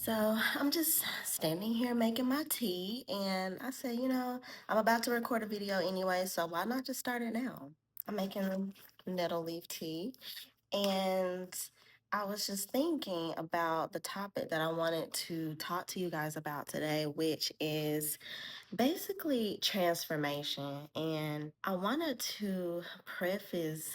So I'm just standing here making my tea, and I said, I'm about to record a video anyway, so why not just start it now? I'm making nettle leaf tea, and I was just thinking about the topic that I wanted to talk to you guys about today, which is basically transformation. And I wanted to preface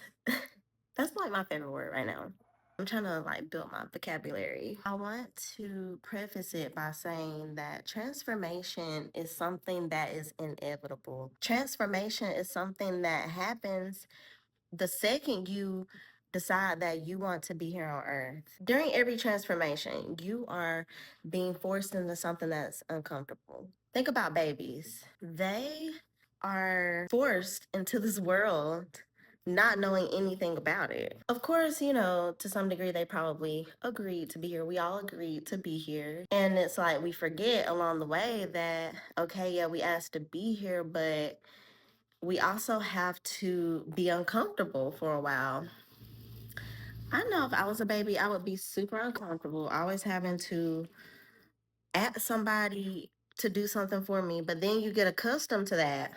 that's like my favorite word right now. I'm trying to like build my vocabulary. I want to preface it by saying that transformation is something that is inevitable. Transformation is something that happens the second you decide that you want to be here on earth. During every transformation, you are being forced into something that's uncomfortable. Think about babies. They are forced into this world not knowing anything about it. Of course, to some degree, they probably agreed to be here. We all agreed to be here. And it's like we forget along the way that, okay, yeah, we asked to be here, but we also have to be uncomfortable for a while. I know if I was a baby, I would be super uncomfortable, always having to ask somebody to do something for me, but then you get accustomed to that.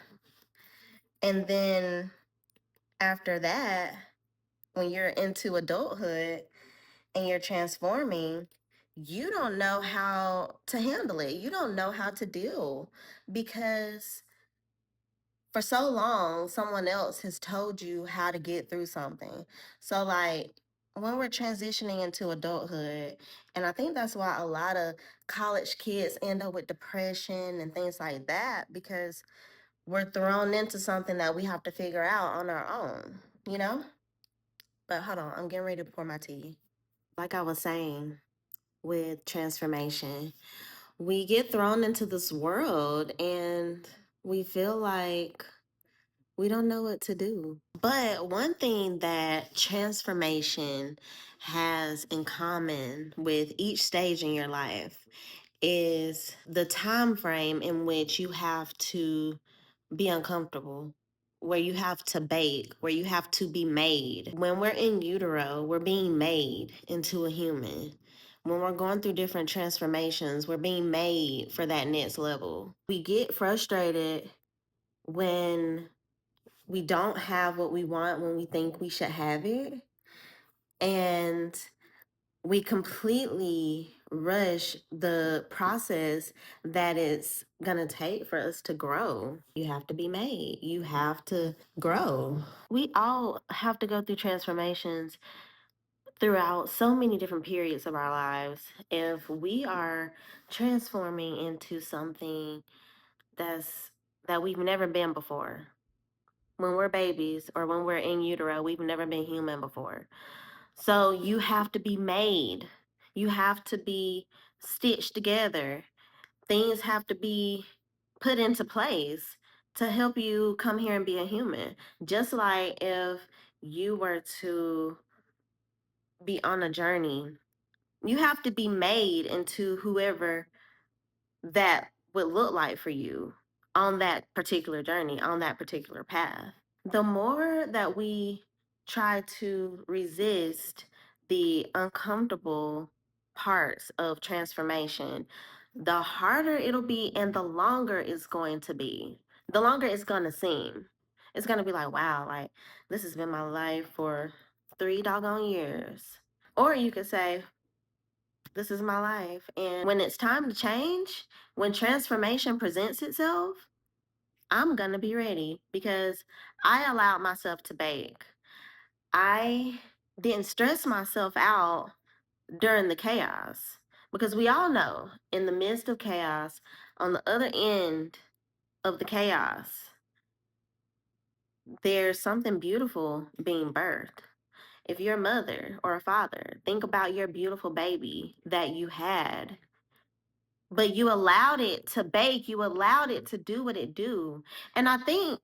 And then after that, when you're into adulthood and you're transforming, you don't know how to handle it. You don't know how to deal because for so long, someone else has told you how to get through something. So, like, when we're transitioning into adulthood, and I think that's why a lot of college kids end up with depression and things like that, because we're thrown into something that we have to figure out on our own, you know? But hold on, I'm getting ready to pour my tea. Like I was saying with transformation, we get thrown into this world and we feel like we don't know what to do. But one thing that transformation has in common with each stage in your life is the time frame in which you have to be uncomfortable, where you have to bake, where you have to be made. When we're in utero, we're being made into a human. When we're going through different transformations, we're being made for that next level. We get frustrated when we don't have what we want when we think we should have it. And we completely rush the process that it's going to take for us to grow. You have to be made, you have to grow. We all have to go through transformations throughout so many different periods of our lives. If we are transforming into something that we've never been before, when we're babies or when we're in utero, we've never been human before. So you have to be made. You have to be stitched together. Things have to be put into place to help you come here and be a human. Just like if you were to be on a journey, you have to be made into whoever that would look like for you on that particular journey, on that particular path. The more that we try to resist the uncomfortable parts of transformation, the harder it'll be and the longer it's going to be. The longer it's going to seem. It's going to be like, wow, like this has been my life for 3 doggone years. Or you could say, this is my life. And when it's time to change, when transformation presents itself, I'm gonna be ready because I allowed myself to bake. I didn't stress myself out during the chaos because we all know in the midst of chaos, on the other end of the chaos, there's something beautiful being birthed. If you're a mother or a father, think about your beautiful baby that you had, but you allowed it to bake, you allowed it to do what it do. And I think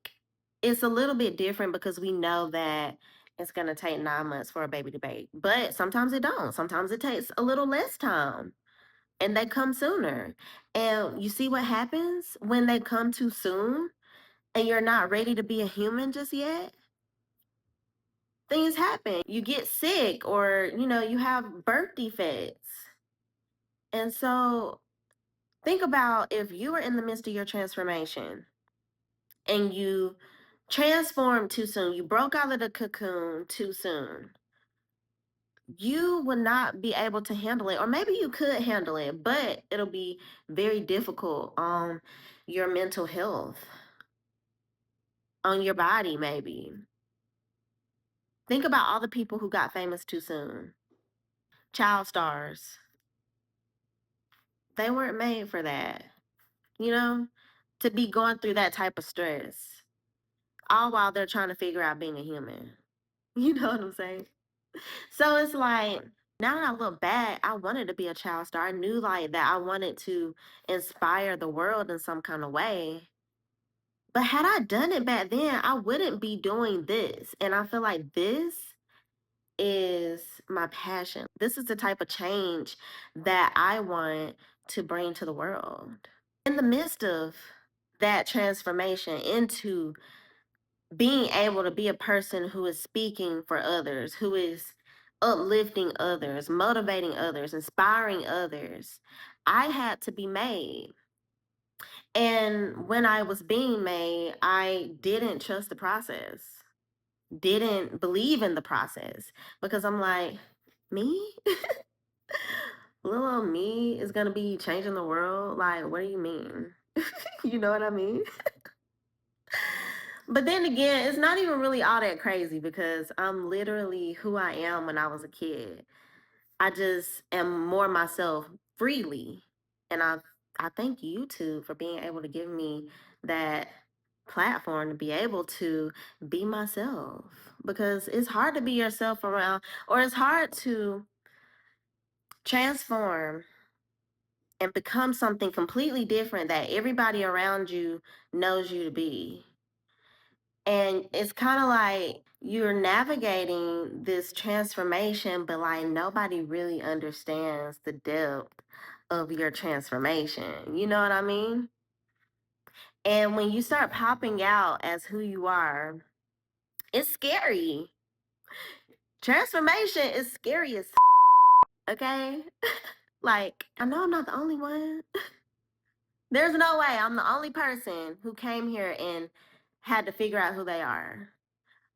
it's a little bit different because we know that it's going to take 9 months for a baby to bake, but sometimes it don't. Sometimes it takes a little less time and they come sooner. And you see what happens when they come too soon and you're not ready to be a human just yet? Things happen. You get sick or, you have birth defects. And so think about if you were in the midst of your transformation and you transformed too soon, you broke out of the cocoon too soon, you would not be able to handle it. Or maybe you could handle it, but it'll be very difficult on your mental health, on your body, maybe. Think about all the people who got famous too soon. Child stars. They weren't made for that, you know, to be going through that type of stress, all while they're trying to figure out being a human. You know what I'm saying? So it's like, now that I look back, I wanted to be a child star. I knew like that I wanted to inspire the world in some kind of way. But had I done it back then, I wouldn't be doing this. And I feel like this is my passion. This is the type of change that I want to bring to the world. In the midst of that transformation into being able to be a person who is speaking for others, who is uplifting others, motivating others, inspiring others, I had to be made. And when I was being made, I didn't trust the process, didn't believe in the process because I'm like, me? Little old me is going to be changing the world? Like, what do you mean? You know what I mean? But then again, it's not even really all that crazy because I'm literally who I am when I was a kid. I just am more myself freely. And I thank YouTube for being able to give me that platform to be able to be myself because it's hard to be yourself around, or it's hard to transform and become something completely different that everybody around you knows you to be. And it's kind of like you're navigating this transformation, but like nobody really understands the depth of your transformation. You know what I mean? And when you start popping out as who you are, it's scary. Transformation is scary as okay? Like, I know I'm not the only one. There's no way I'm the only person who came here and had to figure out who they are.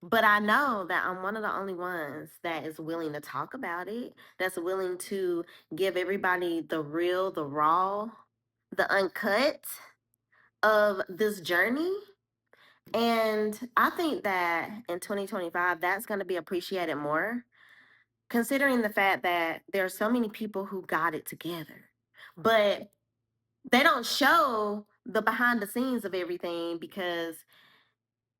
But I know that I'm one of the only ones that is willing to talk about it, that's willing to give everybody the real, the raw, the uncut of this journey. And I think that in 2025, that's going to be appreciated more, considering the fact that there are so many people who got it together. But they don't show the behind the scenes of everything because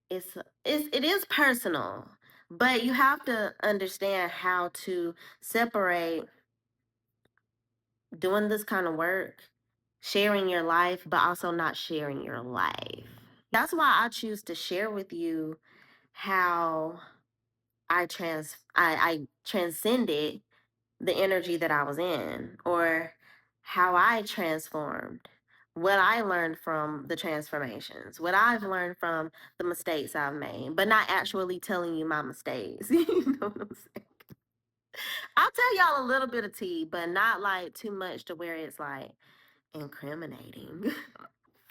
it is personal, but you have to understand how to separate doing this kind of work, sharing your life, but also not sharing your life. That's why I choose to share with you how I transcended the energy that I was in, or how I transformed, what I learned from the transformations, what I've learned from the mistakes I've made, but not actually telling you my mistakes. You know what I'm saying? I'll tell y'all a little bit of tea, but not like too much to where it's like incriminating.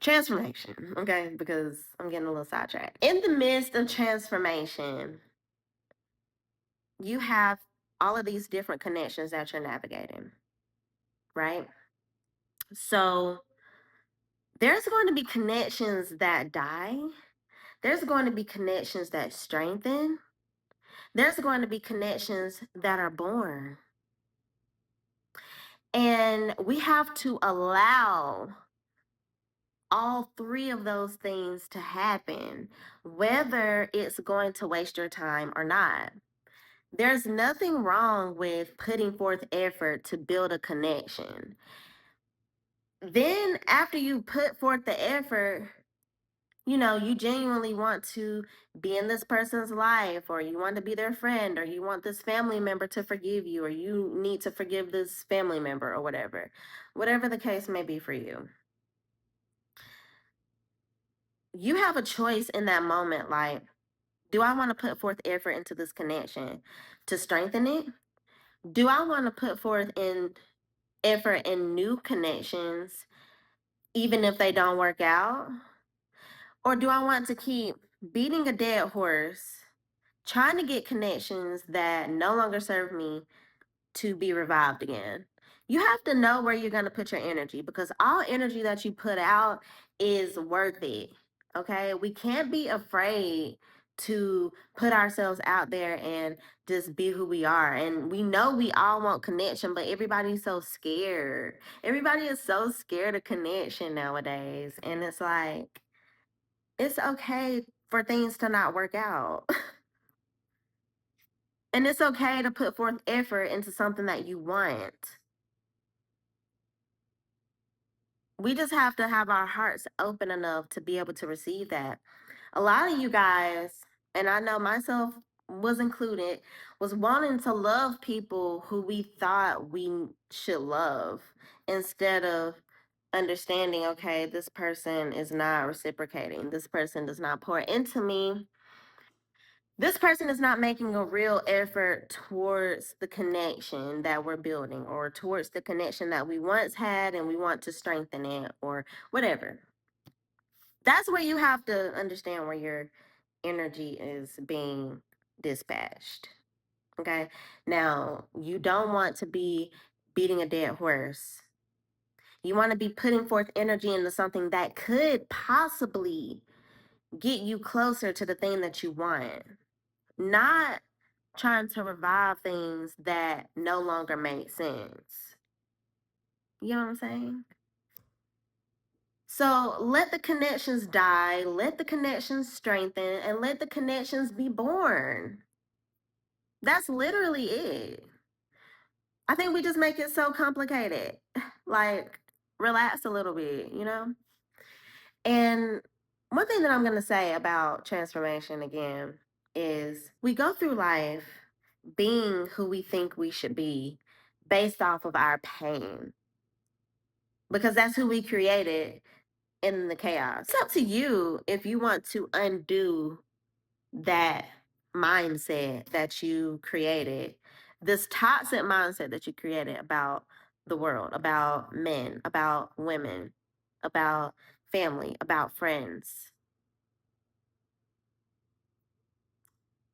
Transformation, okay? Because I'm getting a little sidetracked. In the midst of transformation, you have all of these different connections that you're navigating, right? So there's going to be connections that die. There's going to be connections that strengthen. There's going to be connections that are born. And we have to allow all three of those things to happen, whether it's going to waste your time or not. There's nothing wrong with putting forth effort to build a connection. Then, after you put forth the effort, you know, you genuinely want to be in this person's life, or you want to be their friend, or you want this family member to forgive you, or you need to forgive this family member, or whatever the case may be for you. You have a choice in that moment. Like, do I want to put forth effort into this connection to strengthen it? Do I want to put forth in effort in new connections, even if they don't work out? Or do I want to keep beating a dead horse, trying to get connections that no longer serve me to be revived again? You have to know where you're going to put your energy, because all energy that you put out is worth it. Okay? We can't be afraid to put ourselves out there and just be who we are. And we know we all want connection, but everybody's so scared. Everybody is so scared of connection nowadays. And it's like, it's okay for things to not work out. And it's okay to put forth effort into something that you want. We just have to have our hearts open enough to be able to receive that. A lot of you guys, and I know myself was included, was wanting to love people who we thought we should love, instead of understanding, okay, this person is not reciprocating. This person does not pour into me. This person is not making a real effort towards the connection that we're building, or towards the connection that we once had and we want to strengthen it, or whatever. That's where you have to understand where your energy is being dispatched. Okay. Now, you don't want to be beating a dead horse. You want to be putting forth energy into something that could possibly get you closer to the thing that you want, not trying to revive things that no longer make sense. You know what I'm saying? So let the connections die, let the connections strengthen, and let the connections be born. That's literally it. I think we just make it so complicated. Like, relax a little bit, you know? And one thing that I'm going to say about transformation again is, we go through life being who we think we should be based off of our pain, because that's who we created in the chaos. It's up to you if you want to undo that mindset that you created, this toxic mindset that you created about the world, about men, about women, about family, about friends.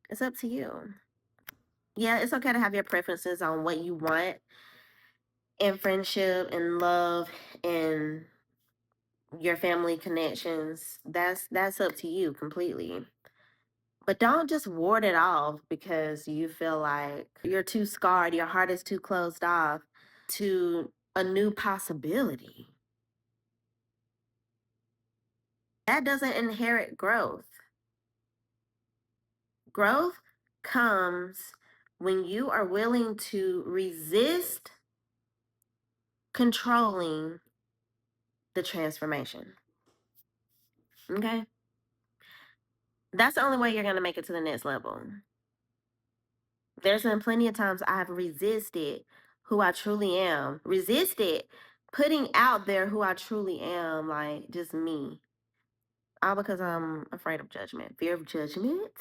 It's up to you. Yeah, it's okay to have your preferences on what you want in friendship and love and your family connections. That's up to you completely. But don't just ward it off because you feel like you're too scarred, your heart is too closed off to a new possibility. That doesn't inherit growth. Growth comes when you are willing to resist controlling the transformation. Okay? That's the only way you're going to make it to the next level. There's been plenty of times I've resisted who I truly am, resisted putting out there who I truly am, like just me, all because I'm afraid of judgment, fear of judgment.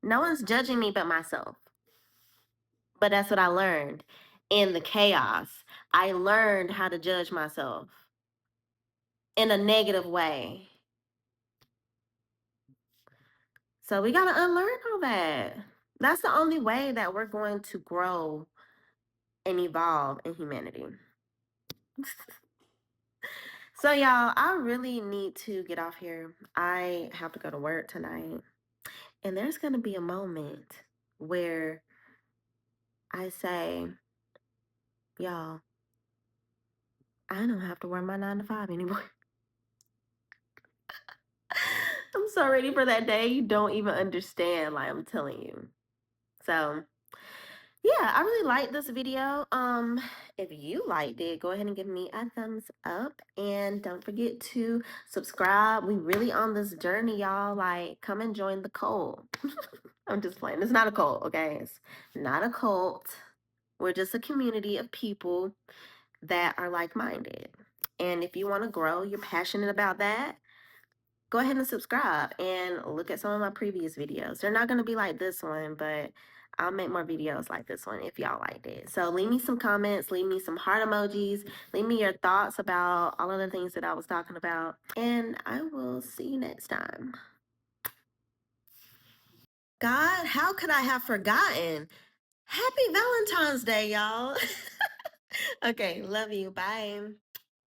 No one's judging me but myself. But that's what I learned in the chaos. I learned how to judge myself in a negative way. So we got to unlearn all that. That's the only way that we're going to grow and evolve in humanity. So, y'all, I really need to get off here. I have to go to work tonight. And there's going to be a moment where I say, y'all, I don't have to wear my 9 to 5 anymore. I'm so ready for that day. You don't even understand, like I'm telling you. So, yeah, I really liked this video. If you liked it, go ahead and give me a thumbs up, and don't forget to subscribe. We really on this journey, y'all. Like, come and join the cult. I'm just playing. It's not a cult, okay? It's not a cult. We're just a community of people that are like-minded. And if you want to grow, you're passionate about that, go ahead and subscribe and look at some of my previous videos. They're not going to be like this one, but I'll make more videos like this one if y'all liked it. So leave me some comments, leave me some heart emojis, leave me your thoughts about all of the things that I was talking about, and I will see you next time. God, how could I have forgotten? Happy Valentine's Day, y'all. Okay, love you. Bye.